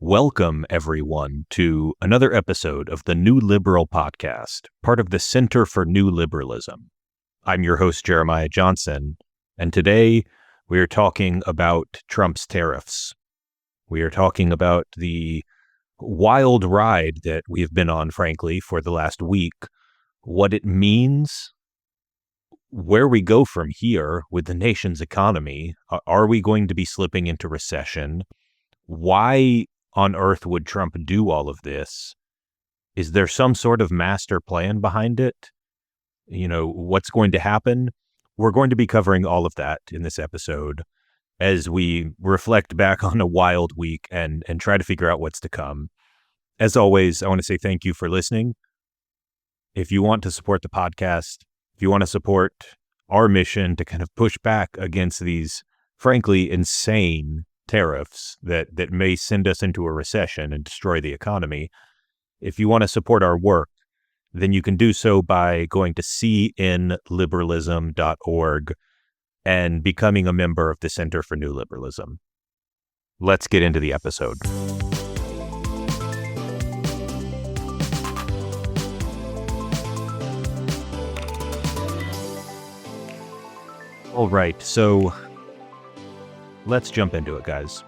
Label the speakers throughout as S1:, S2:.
S1: Welcome, everyone, to another episode of the New Liberal Podcast, part of the Center for New Liberalism. I'm your host, Jeremiah Johnson, and today we are talking about Trump's tariffs. We are talking about the wild ride that we have been on, frankly, for the last week, what it means, where we go from here with the nation's economy. Are we going to be slipping into recession? Why on earth would Trump do all of this? Is there some sort of master plan behind it? What's going to happen? We're going to be covering all of that in this episode as we reflect back on a wild week and try to figure out what's to come. As always, I want to say thank you for listening. If you want to support the podcast, if you want to support our mission to kind of push back against these, frankly, insane tariffs that may send us into a recession and destroy the economy, if you want to support our work, then you can do so by going to cnliberalism.org and becoming a member of the Center for New Liberalism. Let's get into the episode. All right, so let's jump into it, guys.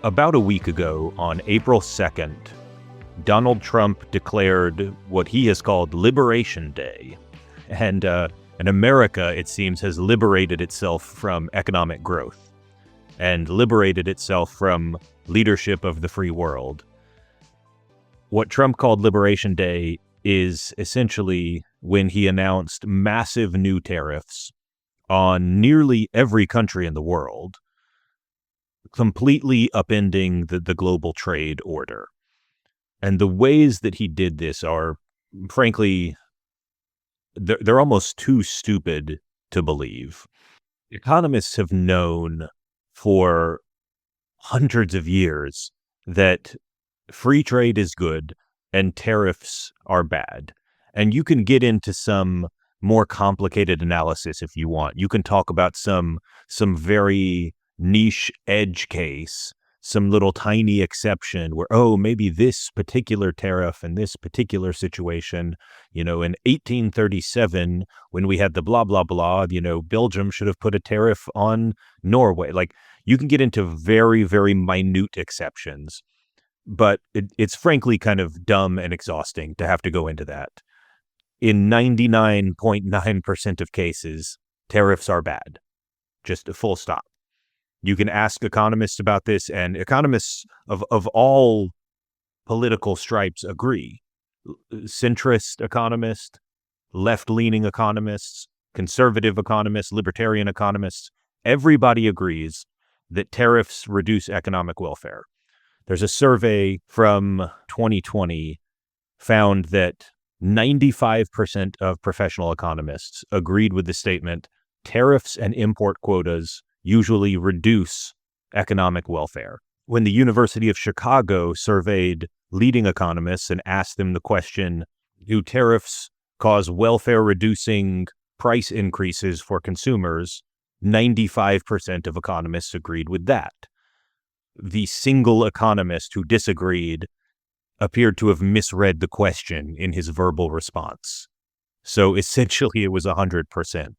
S1: About a week ago, on April 2nd, Donald Trump declared what he has called Liberation Day. And America, it seems, has liberated itself from economic growth and liberated itself from leadership of the free world. What Trump called Liberation Day is essentially when he announced massive new tariffs on nearly every country in the world, completely upending the global trade order. And the ways that he did this are, frankly, they're almost too stupid to believe. Economists have known for hundreds of years that free trade is good and tariffs are bad. And you can get into some more complicated analysis if you want. You can talk about some very niche edge case, some little tiny exception where, maybe this particular tariff in this particular situation, in 1837, when we had the blah, blah, blah, Belgium should have put a tariff on Norway. Like, you can get into very, very minute exceptions, but it's frankly kind of dumb and exhausting to have to go into that. In 99.9% of cases, tariffs are bad. Just a full stop. You can ask economists about this, and economists of all political stripes agree. Centrist economists, left-leaning economists, conservative economists, libertarian economists, everybody agrees that tariffs reduce economic welfare. There's a survey from 2020 found that 95% of professional economists agreed with the statement, tariffs and import quotas usually reduce economic welfare. When the University of Chicago surveyed leading economists and asked them the question, do tariffs cause welfare-reducing price increases for consumers, 95% of economists agreed with that. The single economist who disagreed appeared to have misread the question in his verbal response. So essentially it was 100%.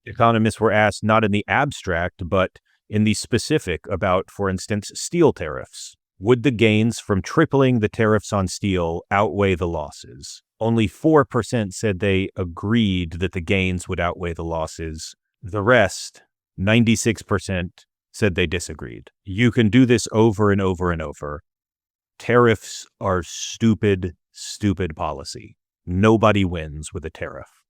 S1: Economists were asked not in the abstract, but in the specific about, for instance, steel tariffs. Would the gains from tripling the tariffs on steel outweigh the losses? Only 4% said they agreed that the gains would outweigh the losses. The rest, 96%, said they disagreed. You can do this over and over and over. Tariffs are stupid policy. Nobody wins with a tariff.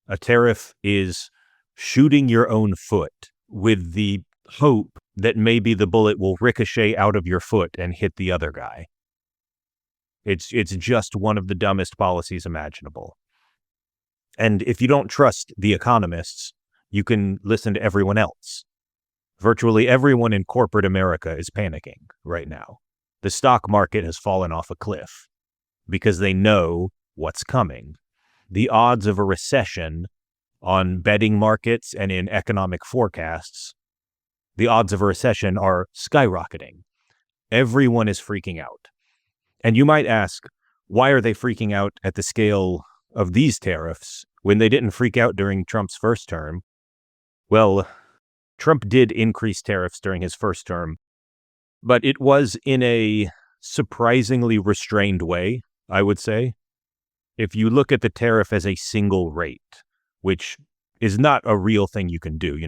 S1: A tariff is shooting your own foot with the hope that maybe the bullet will ricochet out of your foot and hit the other guy. It's just one of the dumbest policies imaginable. And if you don't trust the economists, you can listen to everyone else. Virtually everyone in corporate America is panicking right now. The stock market has fallen off a cliff because they know what's coming. The odds of a recession on betting markets and in economic forecasts, the odds of a recession are skyrocketing. Everyone is freaking out. And you might ask, why are they freaking out at the scale of these tariffs when they didn't freak out during Trump's first term? Well, Trump did increase tariffs during his first term, but it was in a surprisingly restrained way, I would say. If you look at the tariff as a single rate, which is not a real thing you can do,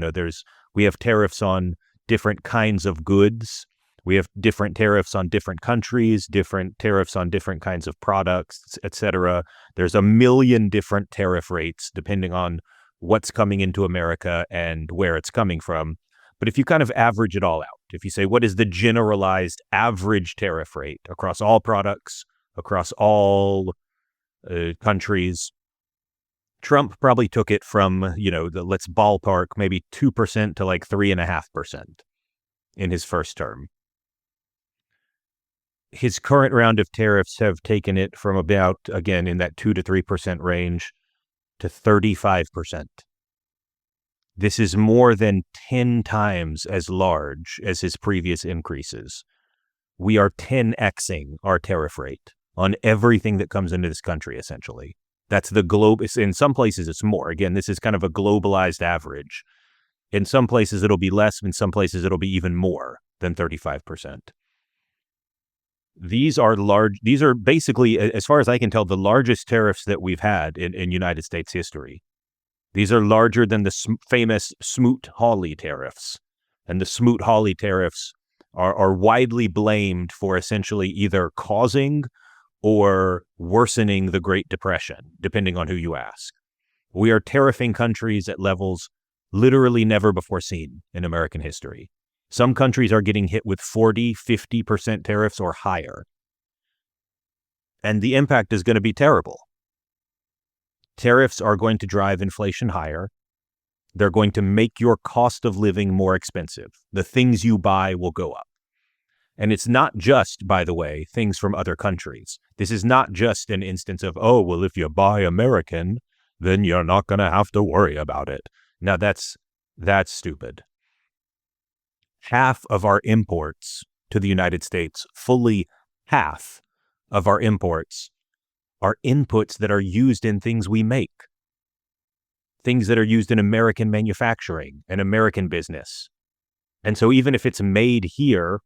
S1: we have tariffs on different kinds of goods. We have different tariffs on different countries, different tariffs on different kinds of products, et cetera. There's a million different tariff rates depending on what's coming into America and where it's coming from. But if you kind of average it all out, if you say, what is the generalized average tariff rate across all products, across all countries, Trump probably took it from, let's ballpark maybe 2% to like 3.5% in his first term. His current round of tariffs have taken it from about, again, in that 2 to 3% range to 35%. This is more than 10 times as large as his previous increases. We are 10xing our tariff rate on everything that comes into this country, essentially. That's the globe. In some places, it's more. Again, this is kind of a globalized average. In some places, it'll be less. In some places, it'll be even more than 35%. These are basically, as far as I can tell, the largest tariffs that we've had in United States history. These are larger than the famous Smoot-Hawley tariffs. And the Smoot-Hawley tariffs are widely blamed for essentially either causing or worsening the Great Depression, depending on who you ask. We are tariffing countries at levels literally never before seen in American history. Some countries are getting hit with 40, 50% tariffs or higher. And the impact is going to be terrible. Tariffs are going to drive inflation higher. They're going to make your cost of living more expensive. The things you buy will go up. And it's not just, by the way, things from other countries. This is not just an instance of, oh, well, if you buy American, then you're not going to have to worry about it. Now, that's stupid. Half of our imports to the United States, fully half of our imports, are inputs that are used in things we make. Things that are used in American manufacturing and American business. And so even if it's made here,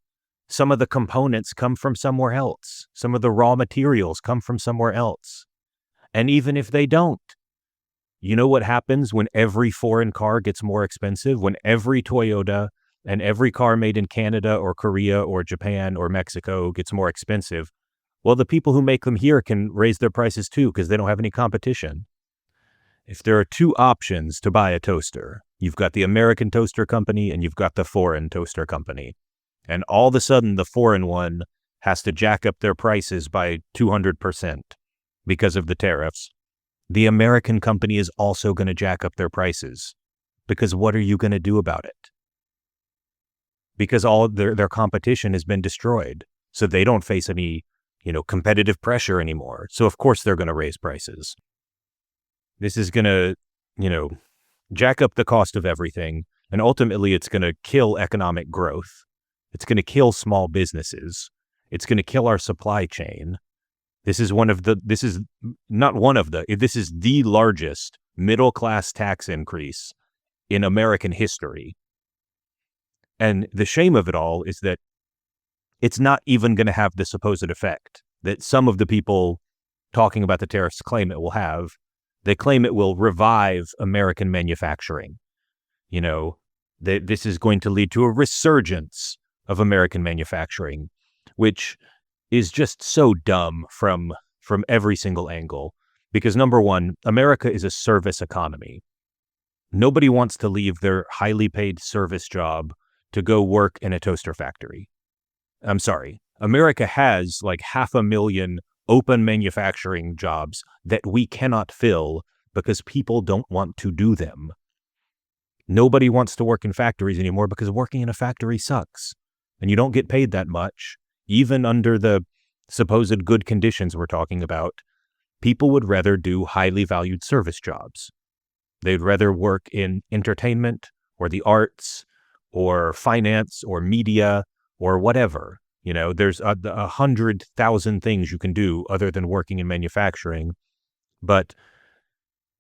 S1: some of the components come from somewhere else. Some of the raw materials come from somewhere else. And even if they don't, you know what happens when every foreign car gets more expensive? When every Toyota and every car made in Canada or Korea or Japan or Mexico gets more expensive? Well, the people who make them here can raise their prices too because they don't have any competition. If there are two options to buy a toaster, you've got the American toaster company and you've got the foreign toaster company. And all of a sudden, the foreign one has to jack up their prices by 200% because of the tariffs. The American company is also going to jack up their prices because what are you going to do about it? Because all of their competition has been destroyed. So they don't face any, competitive pressure anymore. So of course they're going to raise prices. This is going to, jack up the cost of everything. And ultimately it's going to kill economic growth. It's going to kill small businesses. It's going to kill our supply chain. This is the largest middle-class tax increase in American history. And the shame of it all is that it's not even going to have the supposed effect that some of the people talking about the tariffs claim it will have. They claim it will revive American manufacturing. This is going to lead to a resurgence of American manufacturing, which is just so dumb from every single angle. Because number one, America is a service economy. Nobody wants to leave their highly paid service job to go work in a toaster factory. I'm sorry. America has like 500,000 open manufacturing jobs that we cannot fill because people don't want to do them. Nobody wants to work in factories anymore because working in a factory sucks. And you don't get paid that much, even under the supposed good conditions we're talking about. People would rather do highly valued service jobs. They'd rather work in entertainment or the arts or finance or media or whatever. There's 100,000 things you can do other than working in manufacturing. But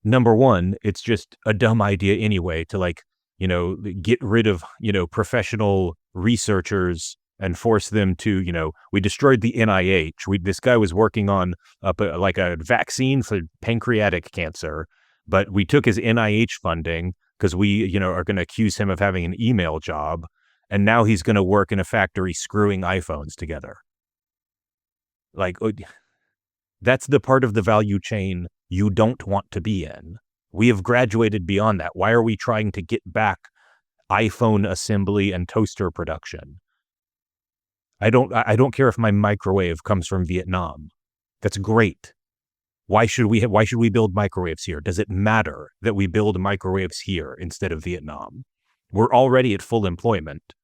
S1: number one, it's just a dumb idea anyway to get rid of, professional researchers and force them to, we destroyed the NIH. This guy was working on like a vaccine for pancreatic cancer, but we took his NIH funding because we, are going to accuse him of having an email job. And now he's going to work in a factory screwing iPhones together. Like, that's the part of the value chain you don't want to be in. We have graduated beyond that. Why are we trying to get back iPhone assembly and toaster production? I don't care if my microwave comes from Vietnam. That's great. Why should we build microwaves here? Does it matter that we build microwaves here instead of Vietnam? We're already at full employment.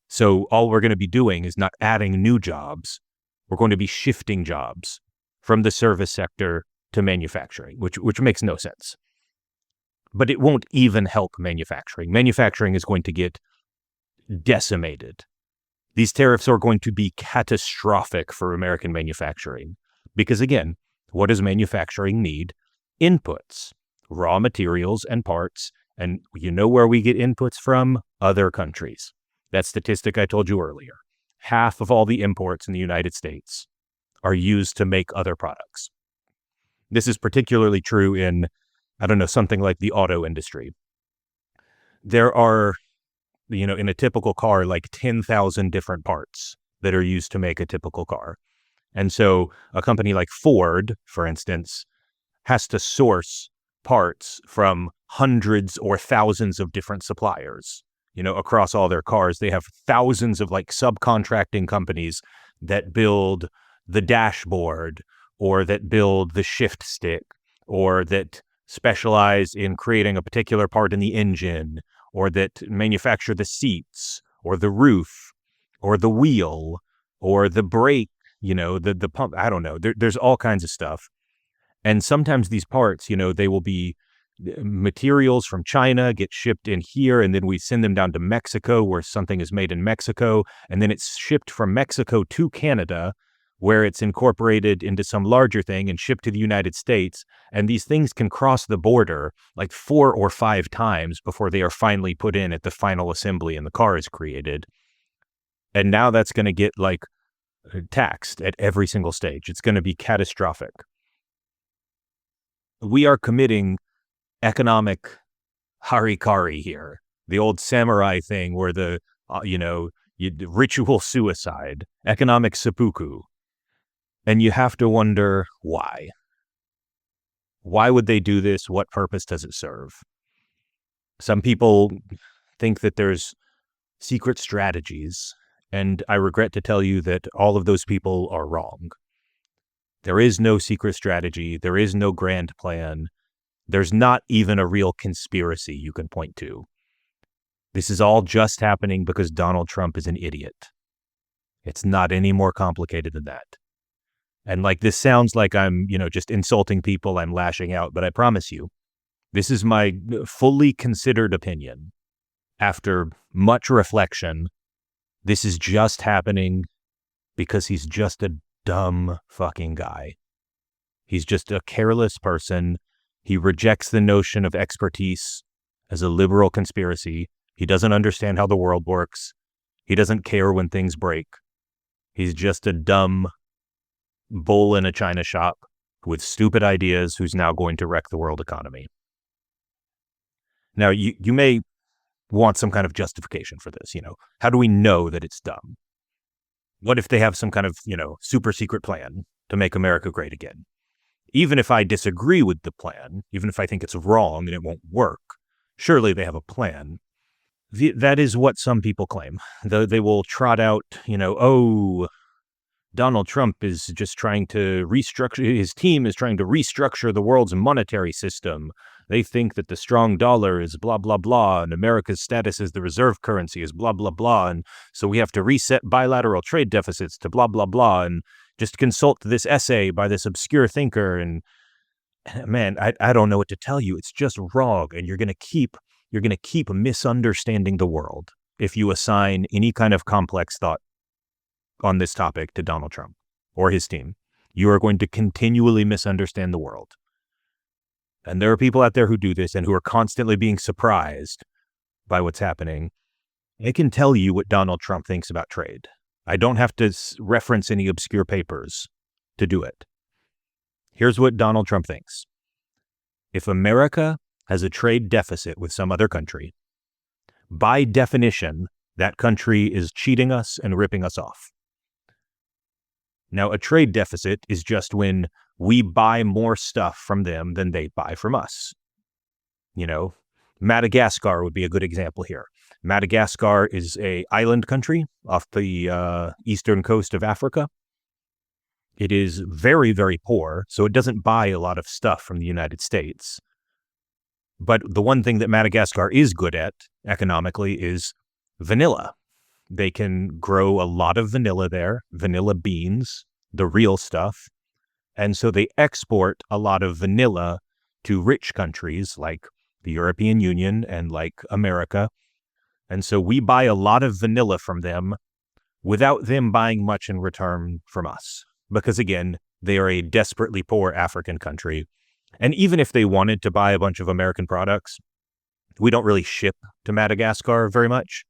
S1: So all we're going to be doing is not adding new jobs. We're going to be shifting jobs from the service sector to manufacturing, which makes no sense. But it won't even help manufacturing. Manufacturing is going to get decimated. These tariffs are going to be catastrophic for American manufacturing. Because again, what does manufacturing need? Inputs, raw materials and parts. And you know where we get inputs from? Other countries. That statistic I told you earlier. Half of all the imports in the United States are used to make other products. This is particularly true in, something like the auto industry. There are, in a typical car, like 10,000 different parts that are used to make a typical car. And so a company like Ford, for instance, has to source parts from hundreds or thousands of different suppliers. Across all their cars, they have thousands of subcontracting companies that build the dashboard or that build the shift stick or that specialize in creating a particular part in the engine or that manufacture the seats or the roof or the wheel or the brake, the pump. I don't know. There's all kinds of stuff. And sometimes these parts, they will be materials from China get shipped in here, and then we send them down to Mexico where something is made in Mexico, and then it's shipped from Mexico to Canada where it's incorporated into some larger thing and shipped to the United States. And these things can cross the border like 4 or 5 times before they are finally put in at the final assembly and the car is created. And now that's going to get taxed at every single stage. It's going to be catastrophic. We are committing economic harikari here, the old samurai thing where the ritual suicide, economic seppuku. And you have to wonder why. Why would they do this? What purpose does it serve? Some people think that there's secret strategies, and I regret to tell you that all of those people are wrong. There is no secret strategy. There is no grand plan. There's not even a real conspiracy you can point to. This is all just happening because Donald Trump is an idiot. It's not any more complicated than that. And this sounds like I'm, just insulting people, I'm lashing out, but I promise you, this is my fully considered opinion. After much reflection, this is just happening because he's just a dumb fucking guy. He's just a careless person. He rejects the notion of expertise as a liberal conspiracy. He doesn't understand how the world works. He doesn't care when things break. He's just a dumb bull in a china shop with stupid ideas who's now going to wreck the world economy. Now, you may want some kind of justification for this. How do we know that it's dumb? What if they have some kind of, super secret plan to make America great again? Even if I disagree with the plan, even if I think it's wrong and it won't work, surely they have a plan. That is what some people claim. They will trot out, Donald Trump is just trying to restructure, his team is trying to restructure the world's monetary system. They think that the strong dollar is blah, blah, blah, and America's status as the reserve currency is blah, blah, blah, and so we have to reset bilateral trade deficits to blah, blah, blah, and just consult this essay by this obscure thinker, and man, I don't know what to tell you. It's just wrong, and you're going to keep misunderstanding the world if you assign any kind of complex thought on this topic to Donald Trump or his team, you are going to continually misunderstand the world. And there are people out there who do this and who are constantly being surprised by what's happening. I can tell you what Donald Trump thinks about trade. I don't have to reference any obscure papers to do it. Here's what Donald Trump thinks. If America has a trade deficit with some other country, by definition, that country is cheating us and ripping us off. Now, a trade deficit is just when we buy more stuff from them than they buy from us. You know, Madagascar would be a good example here. Madagascar is an island country off the eastern coast of Africa. It is very, very poor, so it doesn't buy a lot of stuff from the United States. But the one thing that Madagascar is good at economically is vanilla. They can grow a lot of vanilla there, vanilla beans, the real stuff. And so they export a lot of vanilla to rich countries like the European Union and like America. And so we buy a lot of vanilla from them without them buying much in return from us. Because again, they are a desperately poor African country. And even if they wanted to buy a bunch of American products, we don't really ship to Madagascar very much.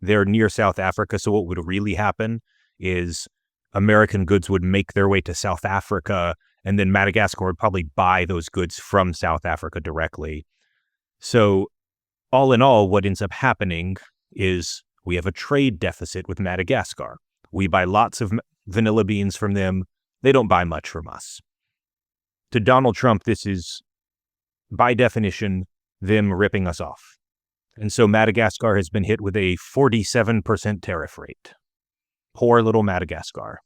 S1: They're near South Africa, so what would really happen is American goods would make their way to South Africa, and then Madagascar would probably buy those goods from South Africa directly. So all in all, what ends up happening is we have a trade deficit with Madagascar. We buy lots of vanilla beans from them. They don't buy much from us. To Donald Trump, this is, by definition, them ripping us off. And so Madagascar has been hit with a 47% tariff rate. Poor little Madagascar.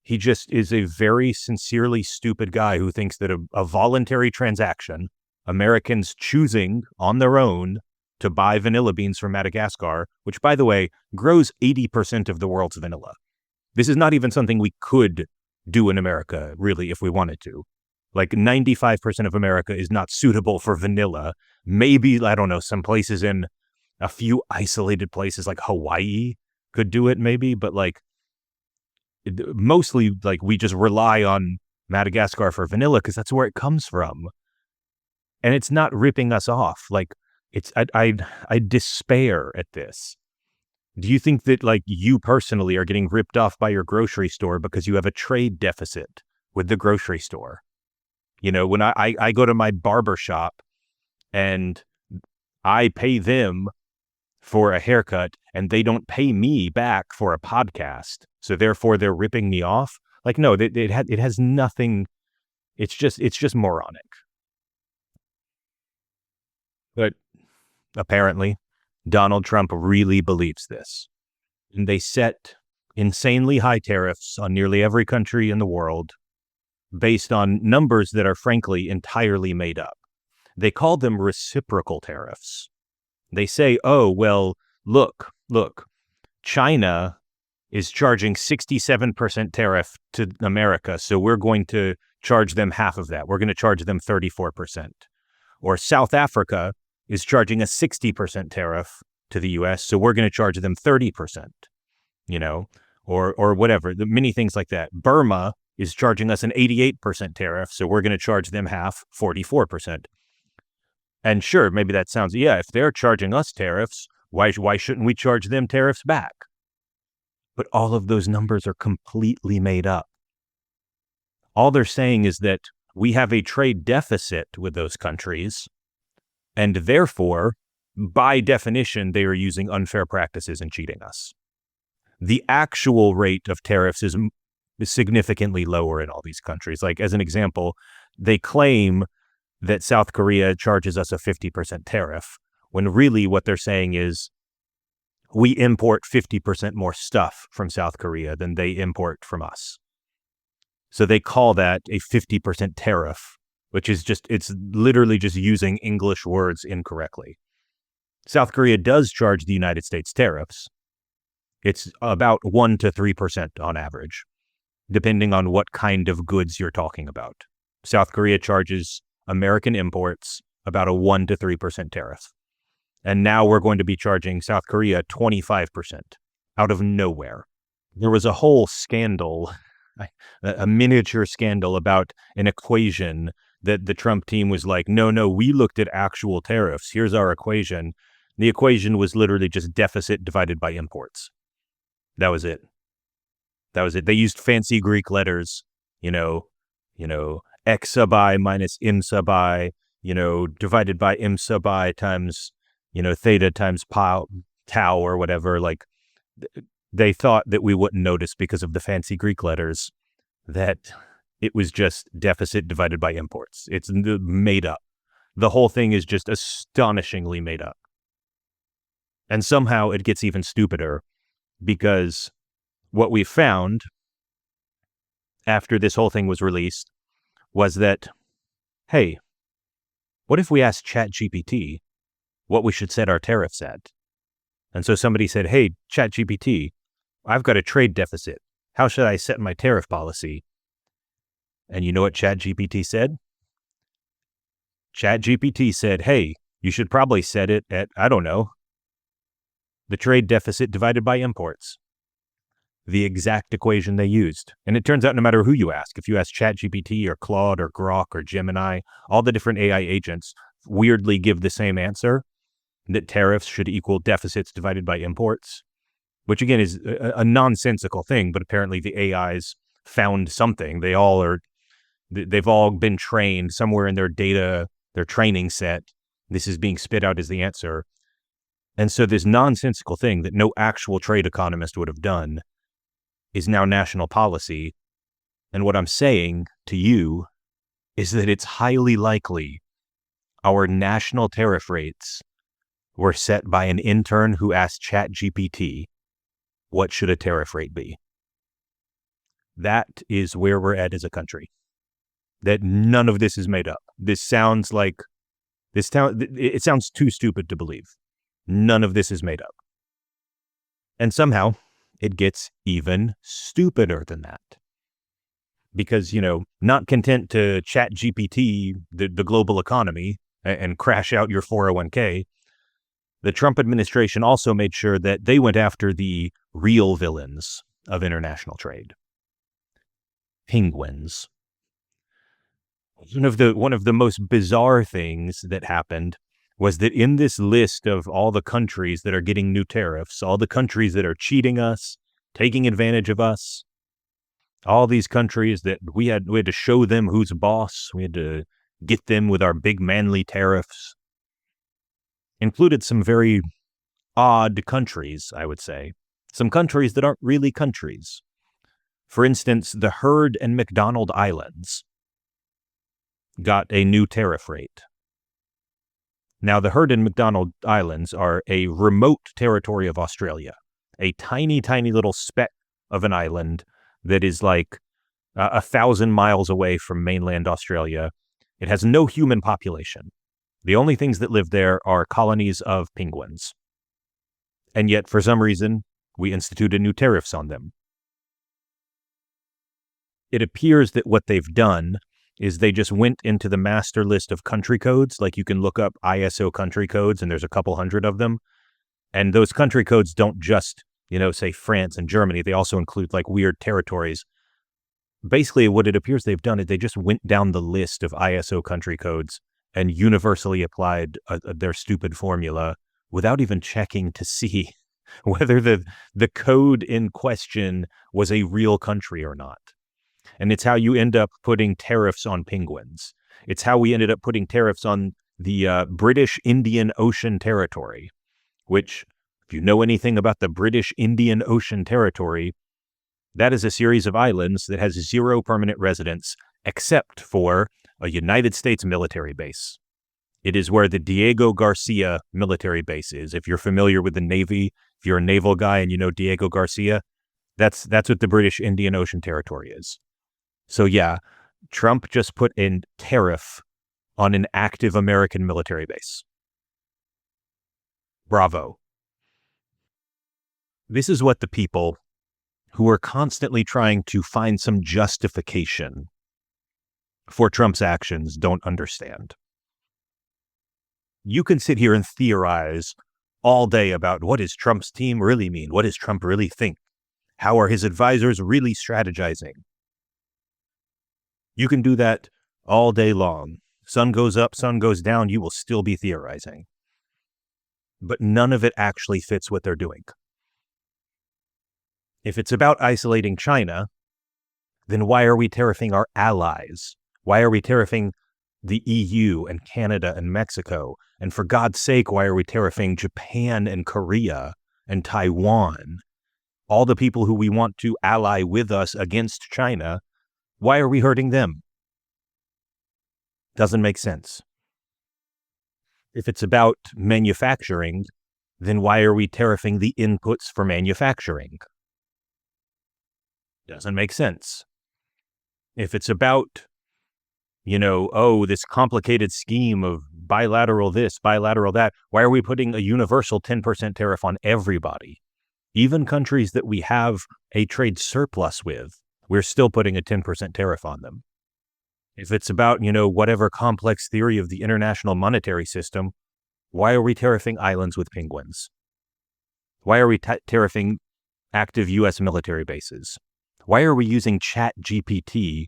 S1: He just is a very sincerely stupid guy who thinks that a voluntary transaction, Americans choosing on their own to buy vanilla beans from Madagascar, which, by the way, grows 80% of the world's vanilla. This is not even something we could do in America, really, if we wanted to. Like 95% of America is not suitable for vanilla. Maybe, I don't know, some places in a few isolated places like Hawaii could do it maybe, but like mostly like we just rely on Madagascar for vanilla because that's where it comes from. And it's not ripping us off. Like I despair at this. Do you think that like you personally are getting ripped off by your grocery store because you have a trade deficit with the grocery store? You know, when I go to my barber shop and I pay them for a haircut and they don't pay me back for a podcast, so therefore they're ripping me off. Like, no, it has nothing. It's just moronic. But apparently, Donald Trump really believes this. And they set insanely high tariffs on nearly every country in the world based on numbers that are frankly entirely made up. They call them reciprocal tariffs. They say, oh, well, look, China is charging 67% tariff to America, so we're going to charge them half of that. We're going to charge them 34%. Or South Africa is charging a 60% tariff to the US, so we're going to charge them 30%, you know, or whatever, the many things like that. Burma is charging us an 88% tariff, so we're going to charge them half, 44%. And sure, maybe that sounds, yeah, if they're charging us tariffs, why shouldn't we charge them tariffs back? But all of those numbers are completely made up. All they're saying is that we have a trade deficit with those countries, and therefore, by definition, they are using unfair practices and cheating us. The actual rate of tariffs is significantly lower in all these countries. Like, as an example, they claim that South Korea charges us a 50% tariff, when really what they're saying is we import 50% more stuff from South Korea than they import from us. So they call that a 50% tariff, which is it's literally just using English words incorrectly. South Korea does charge the United States tariffs. It's about 1% to 3% on average, depending on what kind of goods you're talking about. South Korea charges American imports about a 1% to 3% tariff. And now we're going to be charging South Korea 25%. out of nowhere. There was a whole scandal, a miniature scandal about an equation that the Trump team was like, no, we looked at actual tariffs. Here's our equation. The equation was literally just deficit divided by imports. That was it. That was it. They used fancy Greek letters, you know, x sub I minus m sub I, divided by m sub I times, theta times tau or whatever. Like they thought that we wouldn't notice because of the fancy Greek letters that it was just deficit divided by imports. It's made up. The whole thing is just astonishingly made up. And somehow it gets even stupider because what we found after this whole thing was released was that, hey, what if we asked ChatGPT what we should set our tariffs at? And so somebody said, hey, ChatGPT, I've got a trade deficit. How should I set my tariff policy? And you know what ChatGPT said? ChatGPT said, hey, you should probably set it at, I don't know, the trade deficit divided by imports. The exact equation they used. And it turns out no matter who you ask, if you ask ChatGPT or Claude or Grok or Gemini, all the different AI agents weirdly give the same answer, that tariffs should equal deficits divided by imports, which again is a nonsensical thing, but apparently the AIs found something. They've all been trained somewhere in their data, their training set. This is being spit out as the answer. And so this nonsensical thing that no actual trade economist would have done is now national policy. And what I'm saying to you is that it's highly likely our national tariff rates were set by an intern who asked ChatGPT, what should a tariff rate be? That is where we're at as a country. That none of this is made up. It sounds too stupid to believe. None of this is made up. And somehow it gets even stupider than that. Because, not content to ChatGPT the global economy and crash out your 401k, the Trump administration also made sure that they went after the real villains of international trade. Penguins. One of the most bizarre things that happened was that in this list of all the countries that are getting new tariffs, all the countries that are cheating us, taking advantage of us, all these countries that we had to show them who's boss, we had to get them with our big manly tariffs, included some very odd countries, I would say. Some countries that aren't really countries. For instance, the Heard and McDonald Islands got a new tariff rate. Now, the Heard and McDonald Islands are a remote territory of Australia, a tiny, tiny little speck of an island that is like 1,000 miles away from mainland Australia. It has no human population. The only things that live there are colonies of penguins. And yet, for some reason, we instituted new tariffs on them. It appears that what they've done is they just went into the master list of country codes. Like you can look up ISO country codes, and there's a couple hundred of them. And those country codes don't just, say France and Germany. They also include like weird territories. Basically, what it appears they've done is they just went down the list of ISO country codes and universally applied their stupid formula without even checking to see whether the code in question was a real country or not. And it's how you end up putting tariffs on penguins. It's how we ended up putting tariffs on the British Indian Ocean Territory, which, if you know anything about the British Indian Ocean Territory, that is a series of islands that has 0 permanent residents except for a United States military base. It is where the Diego Garcia military base is. If you're familiar with the Navy, if you're a naval guy and you know Diego Garcia, that's what the British Indian Ocean Territory is. So yeah, Trump just put in tariff on an active American military base. Bravo. This is what the people who are constantly trying to find some justification for Trump's actions don't understand. You can sit here and theorize all day about what does Trump's team really mean? What does Trump really think? How are his advisors really strategizing? You can do that all day long. Sun goes up, sun goes down, you will still be theorizing. But none of it actually fits what they're doing. If it's about isolating China, then why are we tariffing our allies? Why are we tariffing the EU and Canada and Mexico? And for God's sake, why are we tariffing Japan and Korea and Taiwan? All the people who we want to ally with us against China, why are we hurting them? Doesn't make sense. If it's about manufacturing, then why are we tariffing the inputs for manufacturing? Doesn't make sense. If it's about, this complicated scheme of bilateral this, bilateral that, why are we putting a universal 10% tariff on everybody? Even countries that we have a trade surplus with, we're still putting a 10% tariff on them. If it's about, whatever complex theory of the international monetary system, why are we tariffing islands with penguins? Why are we tariffing active U.S. military bases? Why are we using ChatGPT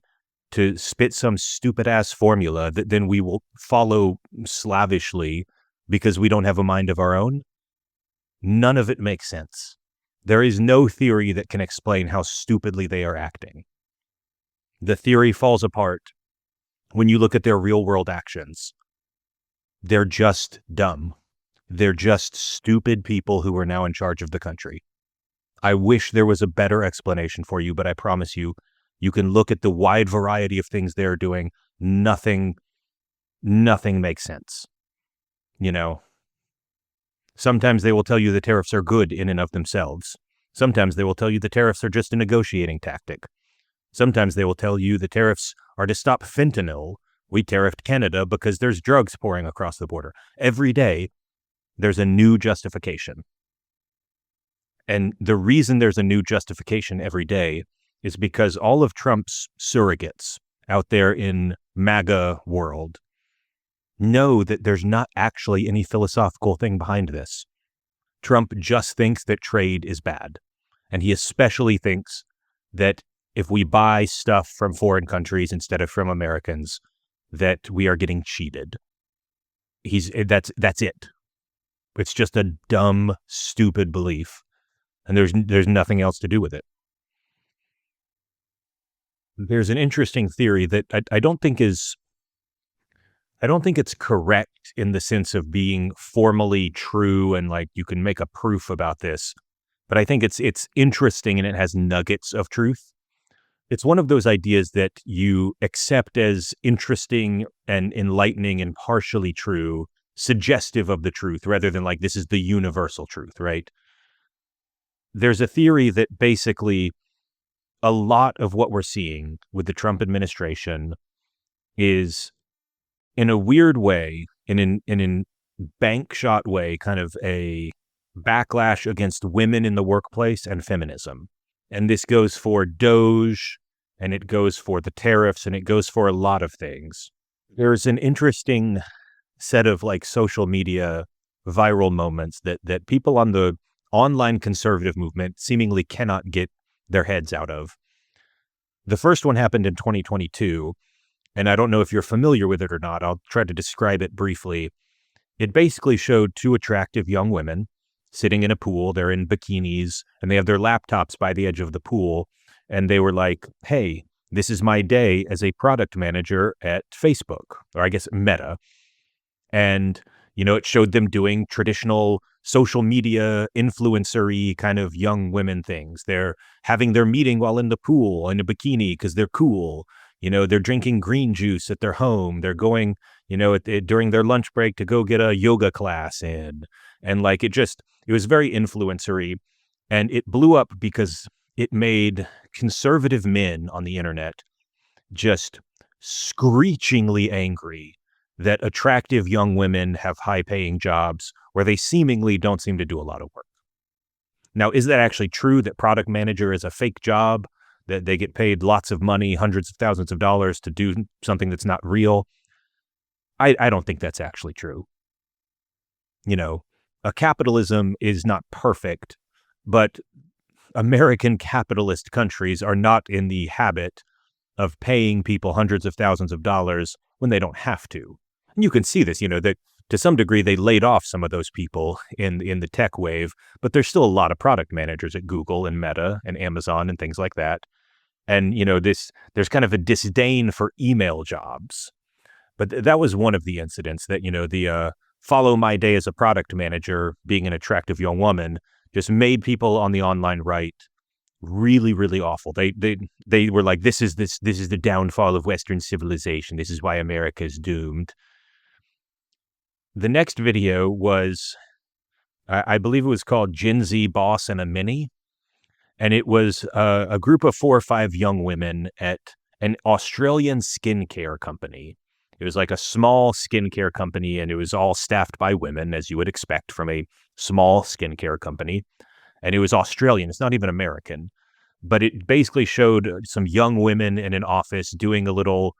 S1: to spit some stupid-ass formula that then we will follow slavishly because we don't have a mind of our own? None of it makes sense. There is no theory that can explain how stupidly they are acting. The theory falls apart when you look at their real-world actions. They're just dumb. They're just stupid people who are now in charge of the country. I wish there was a better explanation for you, but I promise you, you can look at the wide variety of things they're doing. Nothing makes sense. Sometimes they will tell you the tariffs are good in and of themselves. Sometimes they will tell you the tariffs are just a negotiating tactic. Sometimes they will tell you the tariffs are to stop fentanyl. We tariffed Canada because there's drugs pouring across the border. Every day, there's a new justification. And the reason there's a new justification every day is because all of Trump's surrogates out there in MAGA world know that there's not actually any philosophical thing behind this. Trump just thinks that trade is bad. And he especially thinks that if we buy stuff from foreign countries instead of from Americans, that we are getting cheated. That's it. It's just a dumb, stupid belief. And there's nothing else to do with it. There's an interesting theory that I don't think it's correct in the sense of being formally true and like you can make a proof about this, but I think it's interesting and it has nuggets of truth. It's one of those ideas that you accept as interesting and enlightening and partially true, suggestive of the truth, rather than like this is the universal truth, right? There's a theory that basically a lot of what we're seeing with the Trump administration is, in a weird way, in an bank shot way, kind of a backlash against women in the workplace and feminism. And this goes for Doge, and it goes for the tariffs, and it goes for a lot of things. There's an interesting set of like social media viral moments that people on the online conservative movement seemingly cannot get their heads out of. The first one happened in 2022, and I don't know if you're familiar with it or not. I'll try to describe it briefly. It basically showed two attractive young women sitting in a pool. They're in bikinis, and they have their laptops by the edge of the pool. And they were like, hey, this is my day as a product manager at Facebook, or I guess Meta. And, it showed them doing traditional social media influencer-y kind of young women things. They're having their meeting while in the pool in a bikini because they're cool. They're drinking green juice at their home. They're going, during their lunch break to go get a yoga class in. And like, it was very influencer-y. And it blew up because it made conservative men on the internet just screechingly angry that attractive young women have high-paying jobs where they seemingly don't seem to do a lot of work. Now, is that actually true that product manager is a fake job, that they get paid lots of money, hundreds of thousands of dollars to do something that's not real? I don't think that's actually true. a capitalism is not perfect, but American capitalist countries are not in the habit of paying people hundreds of thousands of dollars when they don't have to. And you can see this, that to some degree they laid off some of those people in the tech wave, but there's still a lot of product managers at Google and Meta and Amazon and things like that. And there's kind of a disdain for email jobs. But that was one of the incidents that, the follow my day as a product manager being an attractive young woman just made people on the online right really, really awful. They were like, this is the downfall of Western civilization. This is why America is doomed. The next video was, I believe it was called Gen Z Boss and a Mini. And it was a group of 4 or 5 young women at an Australian skincare company. It was like a small skincare company, and it was all staffed by women, as you would expect from a small skincare company. And it was Australian. It's not even American. But it basically showed some young women in an office doing a little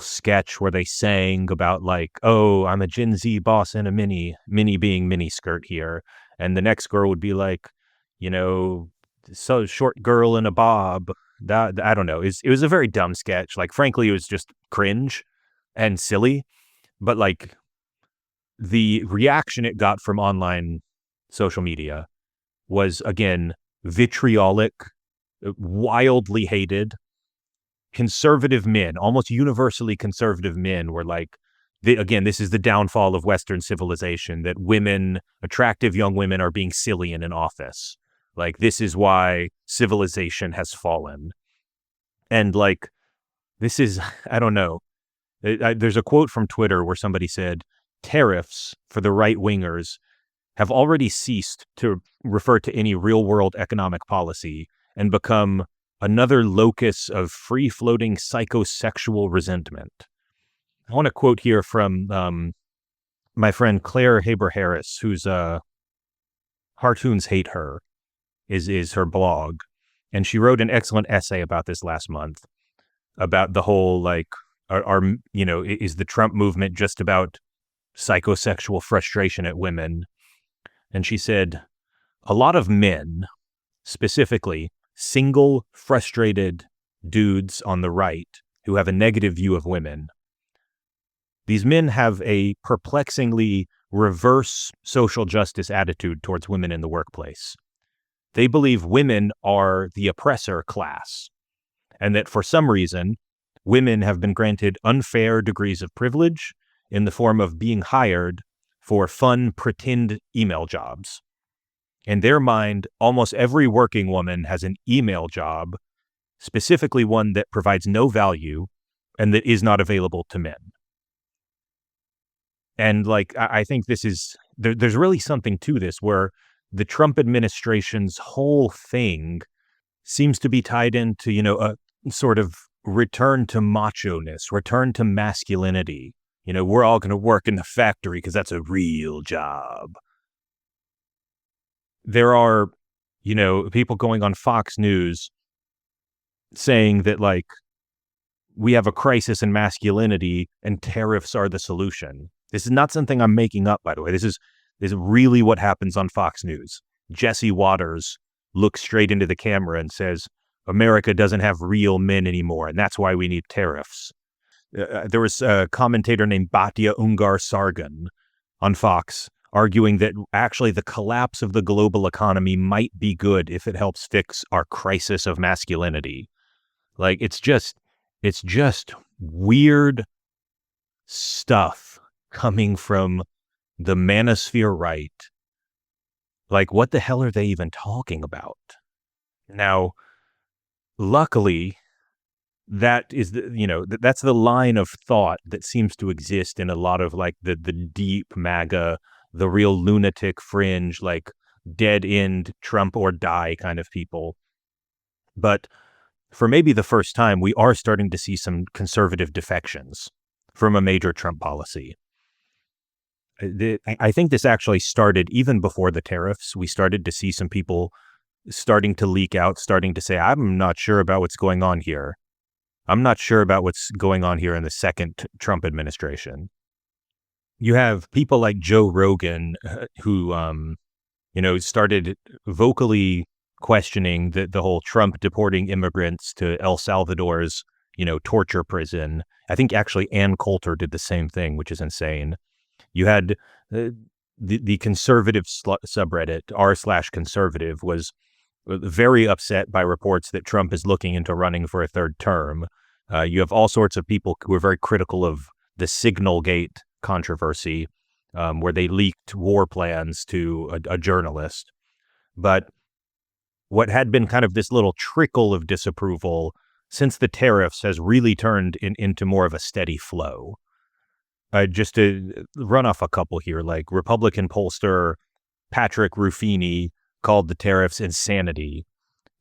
S1: sketch where they sang about like, oh, I'm a Gen Z boss in a mini being mini skirt here. And the next girl would be like, so short girl in a bob. That, I don't know. It was a very dumb sketch. Like, frankly, it was just cringe and silly. But like the reaction it got from online social media was, again, vitriolic, wildly hated. Conservative men, almost universally conservative men, were like, again, this is the downfall of Western civilization, that women, attractive young women, are being silly in an office. Like, this is why civilization has fallen. And like, this is, I don't know. There's a quote from Twitter where somebody said, tariffs for the right wingers have already ceased to refer to any real world economic policy and become another locus of free-floating psychosexual resentment. I want to quote here from my friend Claire Haber-Harris, whose Cartoons Hate Her is her blog. And she wrote an excellent essay about this last month, about the whole, like, is the Trump movement just about psychosexual frustration at women? And she said, a lot of men, specifically single, frustrated dudes on the right who have a negative view of women, these men have a perplexingly reverse social justice attitude towards women in the workplace. They believe women are the oppressor class, and that for some reason, women have been granted unfair degrees of privilege in the form of being hired for fun pretend email jobs. In their mind, almost every working woman has an email job, specifically one that provides no value and that is not available to men. And like, I think there's really something to this, where the Trump administration's whole thing seems to be tied into, a sort of return to macho-ness, return to masculinity. We're all going to work in the factory because that's a real job. There are, people going on Fox News saying that, like, we have a crisis in masculinity and tariffs are the solution. This is not something I'm making up, by the way. This is really what happens on Fox News. Jesse Waters looks straight into the camera and says, America doesn't have real men anymore, and that's why we need tariffs. There was a commentator named Batya Ungar-Sargon on Fox arguing that actually the collapse of the global economy might be good if it helps fix our crisis of masculinity. Like, it's just weird stuff coming from the manosphere right. Like, what the hell are they even talking about? Now, luckily, that is that's the line of thought that seems to exist in a lot of, like, the deep MAGA, the real lunatic fringe, like dead end Trump or die kind of people. But for maybe the first time, we are starting to see some conservative defections from a major Trump policy. I think this actually started even before the tariffs. We started to see some people starting to leak out, starting to say, I'm not sure about what's going on here. I'm not sure about what's going on here in the second Trump administration. You have people like Joe Rogan who, started vocally questioning the whole Trump deporting immigrants to El Salvador's, torture prison. I think actually Ann Coulter did the same thing, which is insane. You had uh, the conservative subreddit r/conservative was very upset by reports that Trump is looking into running for a third term. You have all sorts of people who are very critical of the Signalgate controversy, where they leaked war plans to a journalist. But what had been kind of this little trickle of disapproval since the tariffs has really turned into more of a steady flow. Just to run off a couple here, like Republican pollster Patrick Ruffini called the tariffs insanity.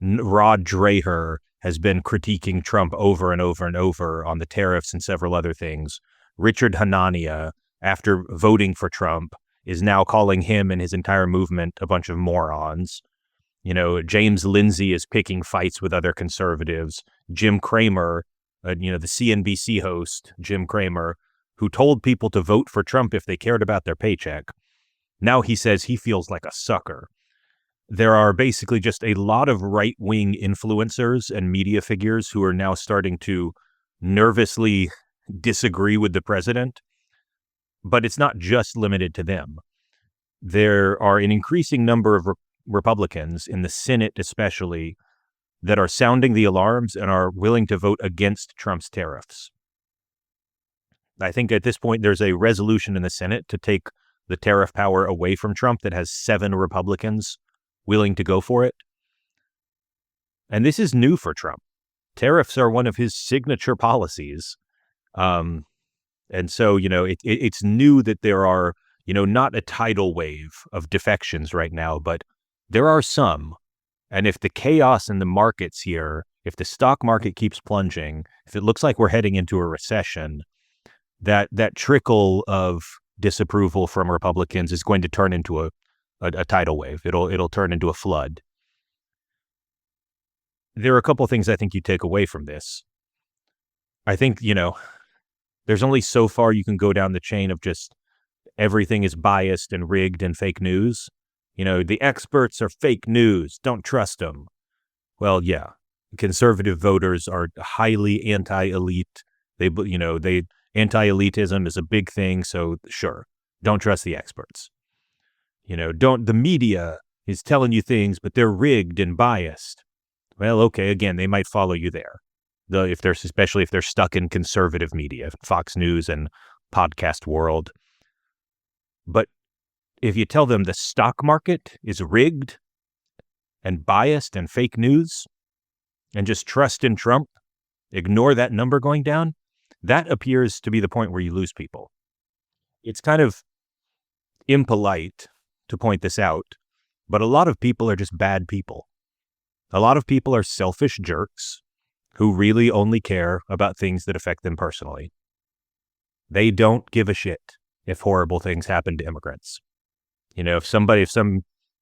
S1: Rod Dreher has been critiquing Trump over and over and over on the tariffs and several other things. Richard Hanania, after voting for Trump, is now calling him and his entire movement a bunch of morons. James Lindsay is picking fights with other conservatives. Jim Cramer, the CNBC host, Jim Cramer, who told people to vote for Trump if they cared about their paycheck. Now he says he feels like a sucker. There are basically just a lot of right-wing influencers and media figures who are now starting to nervously disagree with the president. But it's not just limited to them. There are an increasing number of Republicans in the Senate especially that are sounding the alarms and are willing to vote against Trump's tariffs. I think at this point there's a resolution in the Senate to take the tariff power away from Trump that has 7 Republicans willing to go for it. And this is new for Trump. Tariffs are one of his signature policies. And so, it's new that there are, not a tidal wave of defections right now, but there are some. And if the chaos in the markets here, if the stock market keeps plunging, if it looks like we're heading into a recession, that trickle of disapproval from Republicans is going to turn into a tidal wave. It'll turn into a flood. There are a couple things I think you take away from this. I think, there's only so far you can go down the chain of just everything is biased and rigged and fake news. The experts are fake news. Don't trust them. Well, yeah, conservative voters are highly anti-elite. Anti-elitism is a big thing. So sure, don't trust the experts. The media is telling you things, but they're rigged and biased. Well, okay, again, they might follow you there. Especially if they're stuck in conservative media, Fox News and podcast world. But if you tell them the stock market is rigged and biased and fake news, and just trust in Trump, ignore that number going down, that appears to be the point where you lose people. It's kind of impolite to point this out, but a lot of people are just bad people. A lot of people are selfish jerks who really only care about things that affect them personally. They don't give a shit if horrible things happen to immigrants. If some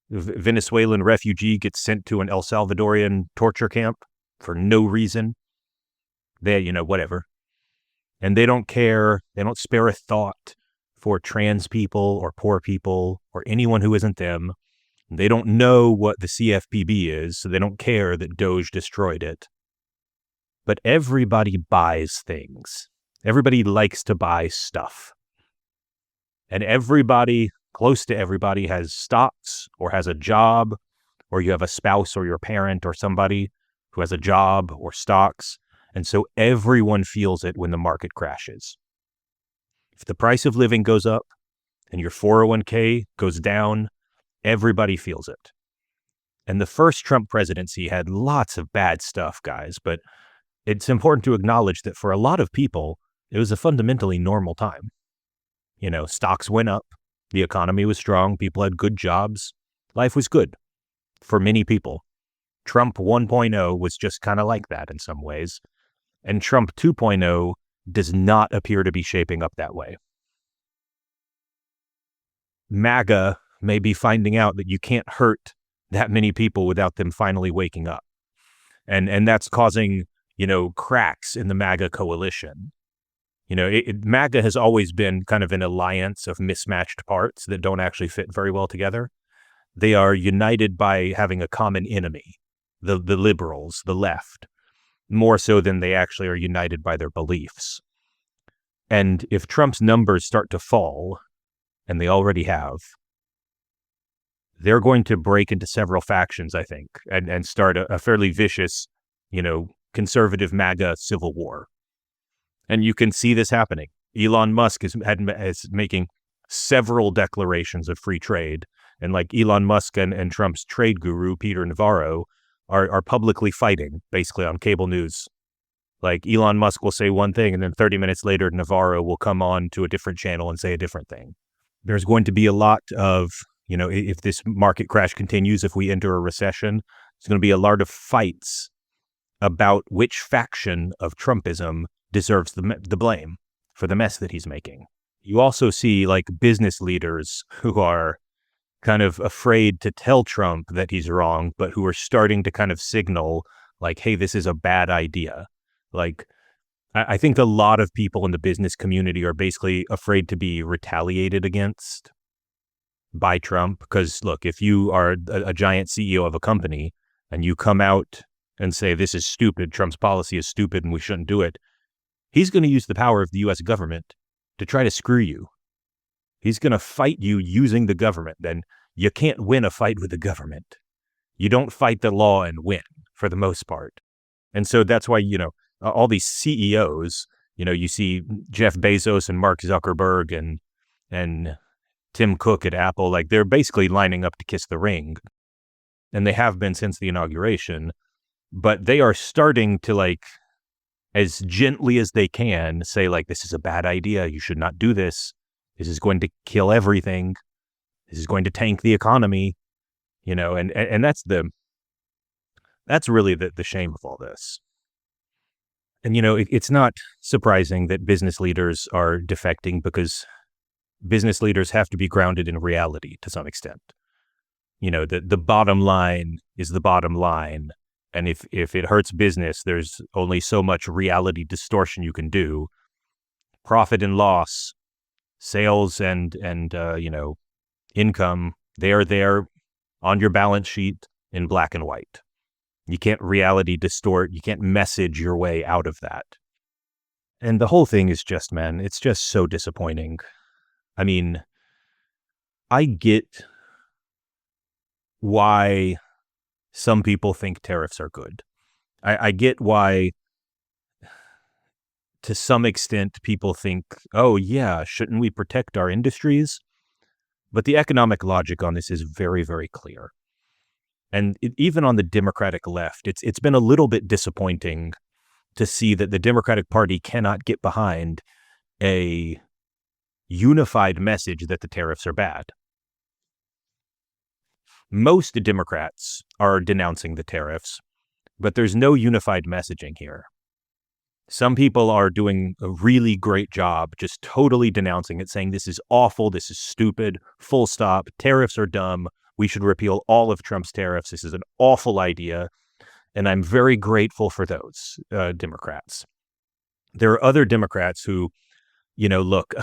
S1: Venezuelan refugee gets sent to an El Salvadorian torture camp for no reason, whatever. And they don't care. They don't spare a thought for trans people or poor people or anyone who isn't them. They don't know what the CFPB is, so they don't care that Doge destroyed it. But everybody buys things. Everybody likes to buy stuff. And close to everybody has stocks or has a job, or you have a spouse or your parent or somebody who has a job or stocks. And so everyone feels it when the market crashes. If the price of living goes up and your 401k goes down, everybody feels it. And the first Trump presidency had lots of bad stuff, guys, but it's important to acknowledge that for a lot of people, it was a fundamentally normal time. Stocks went up, the economy was strong, people had good jobs, life was good for many people. Trump 1.0 was just kind of like that in some ways, and Trump 2.0 does not appear to be shaping up that way. MAGA may be finding out that you can't hurt that many people without them finally waking up. And that's causing, cracks in the MAGA coalition. MAGA has always been kind of an alliance of mismatched parts that don't actually fit very well together. They are united by having a common enemy, the liberals, the left, more so than they actually are united by their beliefs. And if Trump's numbers start to fall, and they already have, they're going to break into several factions, I think, and start a fairly vicious, conservative MAGA civil war. And you can see this happening. Elon Musk is making several declarations of free trade. And like Elon Musk and Trump's trade guru, Peter Navarro, are publicly fighting, basically on cable news. Like Elon Musk will say one thing, and then 30 minutes later, Navarro will come on to a different channel and say a different thing. There's going to be a lot of, if this market crash continues, if we enter a recession, there's going to be a lot of fights about which faction of Trumpism deserves the blame for the mess that he's making. You also see like business leaders who are kind of afraid to tell Trump that he's wrong, but who are starting to kind of signal like, hey, this is a bad idea. Like, I think a lot of people in the business community are basically afraid to be retaliated against by Trump. Because look, if you are a giant CEO of a company and you come out and say, this is stupid, Trump's policy is stupid and we shouldn't do it, he's going to use the power of the U.S. government to try to screw you. He's going to fight you using the government. Then you can't win a fight with the government. You don't fight the law and win for the most part. And so that's why, all these CEOs, you see Jeff Bezos and Mark Zuckerberg and Tim Cook at Apple, like they're basically lining up to kiss the ring. And they have been since the inauguration, but they are starting to like, as gently as they can, say like, this is a bad idea. You should not do this. This is going to kill everything. This is going to tank the economy, and that's really the shame of all this. And, it's not surprising that business leaders are defecting because business leaders have to be grounded in reality to some extent. The bottom line is the bottom line. And if it hurts business, there's only so much reality distortion you can do. Profit and loss, sales and income, they are there on your balance sheet in black and white. You can't reality distort. You can't message your way out of that. And the whole thing is just, man, it's just so disappointing. I mean, I get why some people think tariffs are good. I get why, to some extent, people think, oh, yeah, shouldn't we protect our industries? But the economic logic on this is very, very clear. And even on the Democratic left, it's been a little bit disappointing to see that the Democratic Party cannot get behind a unified message that the tariffs are bad. Most Democrats are denouncing the tariffs, but there's no unified messaging here. Some people are doing a really great job just totally denouncing it, saying this is awful, this is stupid, full stop, tariffs are dumb, we should repeal all of Trump's tariffs, this is an awful idea, and I'm very grateful for those Democrats. There are other Democrats who, look,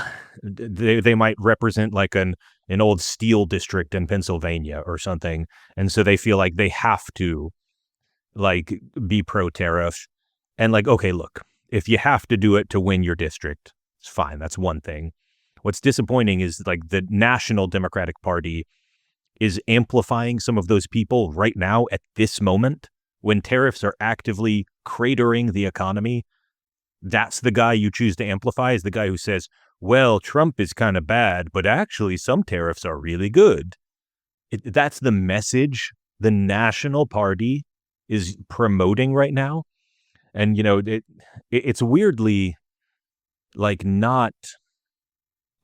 S1: they might represent like an old steel district in Pennsylvania or something, and so they feel like they have to like be pro-tariff. And like, okay, look, if you have to do it to win your district, it's fine. That's one thing. What's disappointing is like the National Democratic Party is amplifying some of those people right now at this moment when tariffs are actively cratering the economy. That's the guy you choose to amplify, is the guy who says, well, Trump is kind of bad, but actually some tariffs are really good. That's the message the National Party is promoting right now. And, it's weirdly like not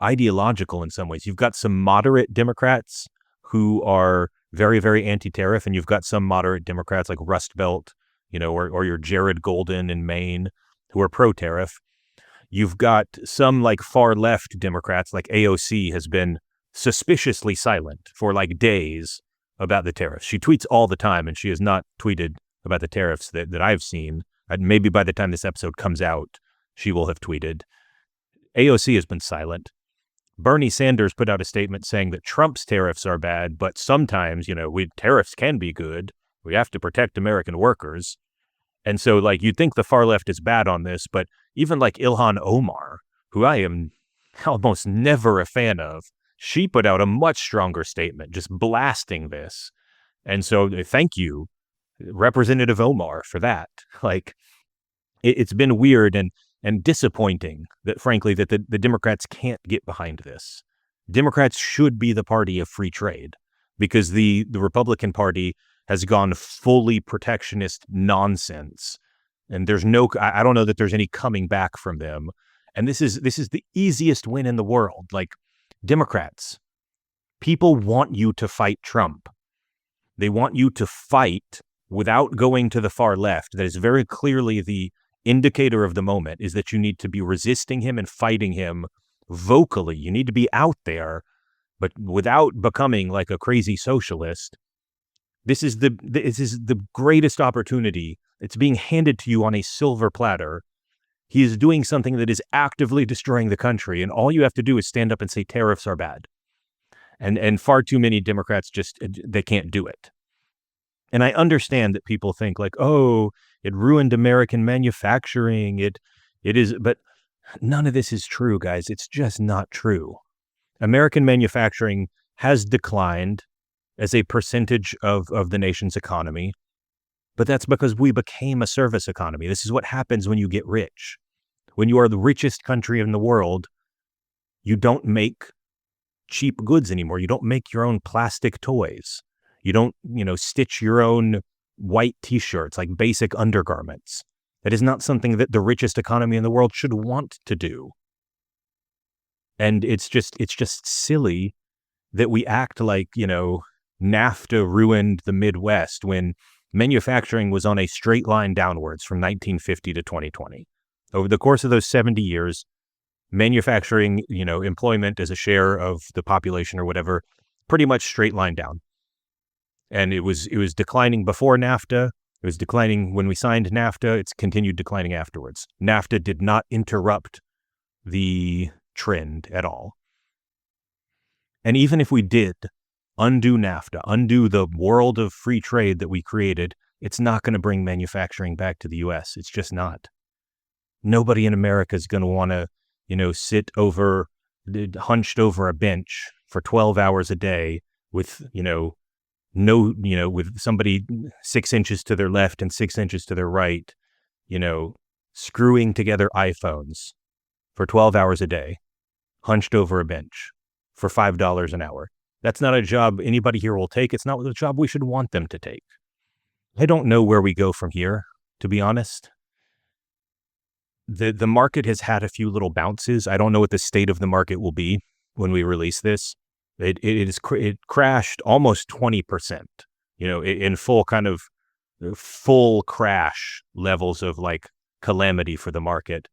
S1: ideological in some ways. You've got some moderate Democrats who are very, very anti-tariff, and you've got some moderate Democrats like Rust Belt, or your Jared Golden in Maine who are pro-tariff. You've got some like far left Democrats, like AOC has been suspiciously silent for like days about the tariffs. She tweets all the time, and she has not tweeted about the tariffs that I've seen. And maybe by the time this episode comes out, she will have tweeted. AOC has been silent. Bernie Sanders put out a statement saying that Trump's tariffs are bad, but sometimes, tariffs can be good. We have to protect American workers. And so, like, you'd think the far left is bad on this, but even like Ilhan Omar, who I am almost never a fan of, she put out a much stronger statement, just blasting this. And so, thank you, Representative Omar, for that. Like, it's been weird and disappointing that, frankly, that the Democrats can't get behind this. Democrats should be the party of free trade, because the Republican Party has gone fully protectionist nonsense. And I don't know that there's any coming back from them. And this is the easiest win in the world. Like, Democrats, people want you to fight Trump. They want you to fight without going to the far left. That is very clearly the indicator of the moment, is that you need to be resisting him and fighting him vocally. You need to be out there, but without becoming like a crazy socialist. This is the greatest opportunity. It's being handed to you on a silver platter. He is doing something that is actively destroying the country, and all you have to do is stand up and say tariffs are bad. And far too many Democrats they can't do it. And I understand that people think like, oh, it ruined American manufacturing. It is, but none of this is true, guys. It's just not true. American manufacturing has declined as a percentage of the nation's economy, but that's because we became a service economy. This is what happens when you get rich. When you are the richest country in the world, you don't make cheap goods anymore. You don't make your own plastic toys. You don't, stitch your own white t-shirts, like basic undergarments. That is not something that the richest economy in the world should want to do. And it's just silly that we act like, NAFTA ruined the Midwest when manufacturing was on a straight line downwards from 1950 to 2020. Over the course of those 70 years, manufacturing, employment as a share of the population or whatever, pretty much straight line down. And it was declining before NAFTA. It was declining when we signed NAFTA. It's continued declining afterwards. NAFTA did not interrupt the trend at all. And even if we did undo NAFTA, undo the world of free trade that we created, it's not going to bring manufacturing back to the U.S. It's just not. Nobody in America is going to want to, sit hunched over a bench for 12 hours a day with, with somebody 6 inches to their left and 6 inches to their right, screwing together iPhones for 12 hours a day, hunched over a bench for $5 an hour. That's not a job anybody here will take. It's not the job we should want them to take. I don't know where we go from here, to be honest. The market has had a few little bounces. I don't know what the state of the market will be when we release this. It crashed almost 20%, in full kind of full crash levels of like calamity for the market.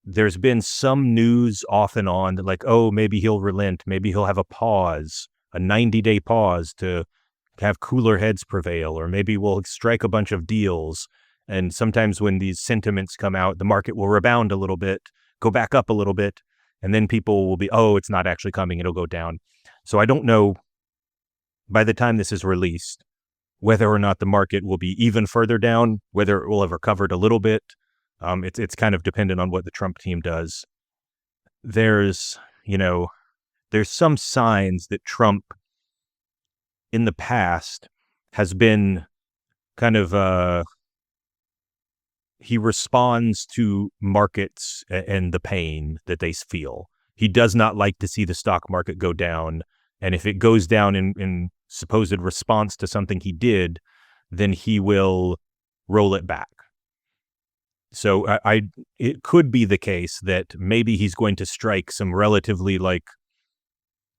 S1: There's been some news off and on that like, oh, maybe he'll relent. Maybe he'll have a pause, a 90-day pause to have cooler heads prevail, or maybe we'll strike a bunch of deals. And sometimes when these sentiments come out, the market will rebound a little bit, go back up a little bit, and then people will be, oh, it's not actually coming. It'll go down. So I don't know by the time this is released whether or not the market will be even further down, whether it will have recovered a little bit. It's kind of dependent on what the Trump team does. There's some signs that Trump in the past has been kind of, he responds to markets and the pain that they feel. He does not like to see the stock market go down. And if it goes down in supposed response to something he did, then he will roll it back. So it could be the case that maybe he's going to strike some relatively like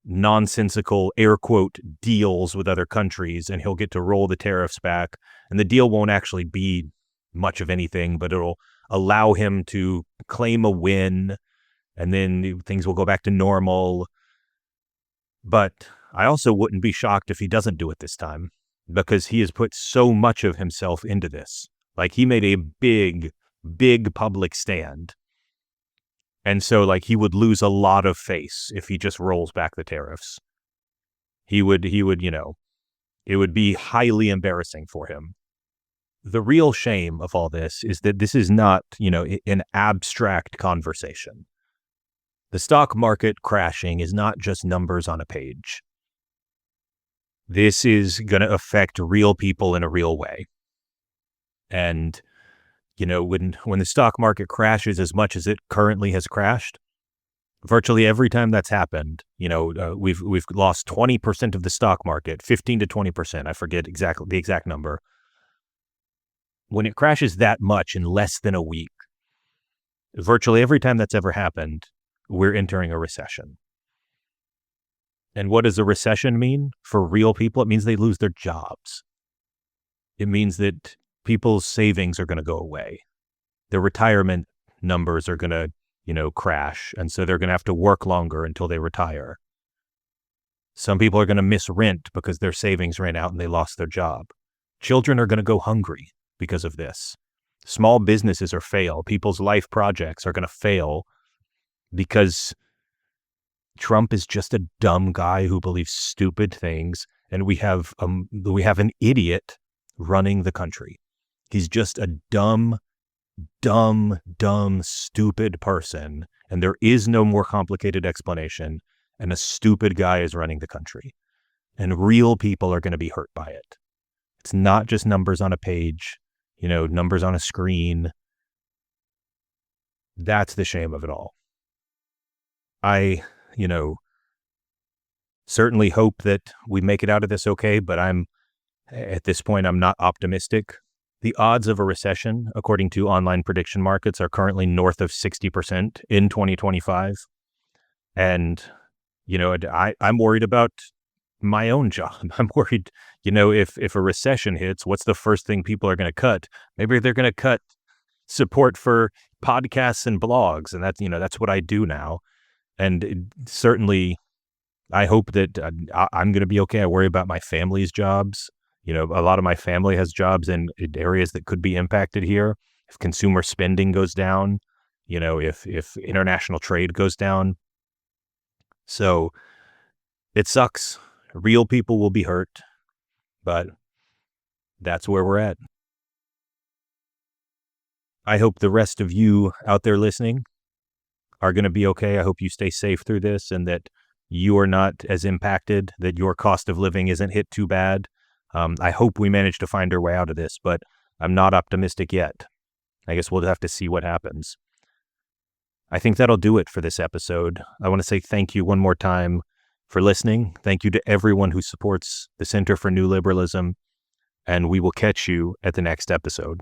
S1: nonsensical air quote deals with other countries, and he'll get to roll the tariffs back. And the deal won't actually be much of anything, but it'll allow him to claim a win, and then things will go back to normal. But I also wouldn't be shocked if he doesn't do it this time, because he has put so much of himself into this. Like, he made a big public stand. And so, like, he would lose a lot of face if he just rolls back the tariffs. He would, it would be highly embarrassing for him. The real shame of all this is that this is not, an abstract conversation. The stock market crashing is not just numbers on a page. This is going to affect real people in a real way. And, when the stock market crashes as much as it currently has crashed, virtually every time that's happened, we've lost 20% of the stock market, 15 to 20%. I forget exactly the exact number. When it crashes that much in less than a week, virtually every time that's ever happened, we're entering a recession. And what does a recession mean for real people? It means they lose their jobs. It means that people's savings are going to go away. Their retirement numbers are going to, crash. And so they're going to have to work longer until they retire. Some people are going to miss rent because their savings ran out and they lost their job. Children are going to go hungry because of this. Small businesses are fail. People's life projects are going to fail because Trump is just a dumb guy who believes stupid things, and we have an idiot running the country. He's just a dumb, stupid person, and there is no more complicated explanation, and a stupid guy is running the country. And real people are going to be hurt by it. It's not just numbers on a page, numbers on a screen. That's the shame of it all. I, certainly hope that we make it out of this okay, but at this point, I'm not optimistic. The odds of a recession, according to online prediction markets, are currently north of 60% in 2025. And, I'm worried about my own job. I'm worried, if a recession hits, what's the first thing people are going to cut? Maybe they're going to cut support for podcasts and blogs. And that's what I do now. And certainly, I hope that I'm going to be okay. I worry about my family's jobs. A lot of my family has jobs in areas that could be impacted here. If consumer spending goes down, if international trade goes down. So it sucks. Real people will be hurt, but that's where we're at. I hope the rest of you out there listening are going to be okay. I hope you stay safe through this and that you are not as impacted, that your cost of living isn't hit too bad. I hope we manage to find our way out of this, but I'm not optimistic yet. I guess we'll have to see what happens. I think that'll do it for this episode. I want to say thank you one more time for listening. Thank you to everyone who supports the Center for New Liberalism, and we will catch you at the next episode.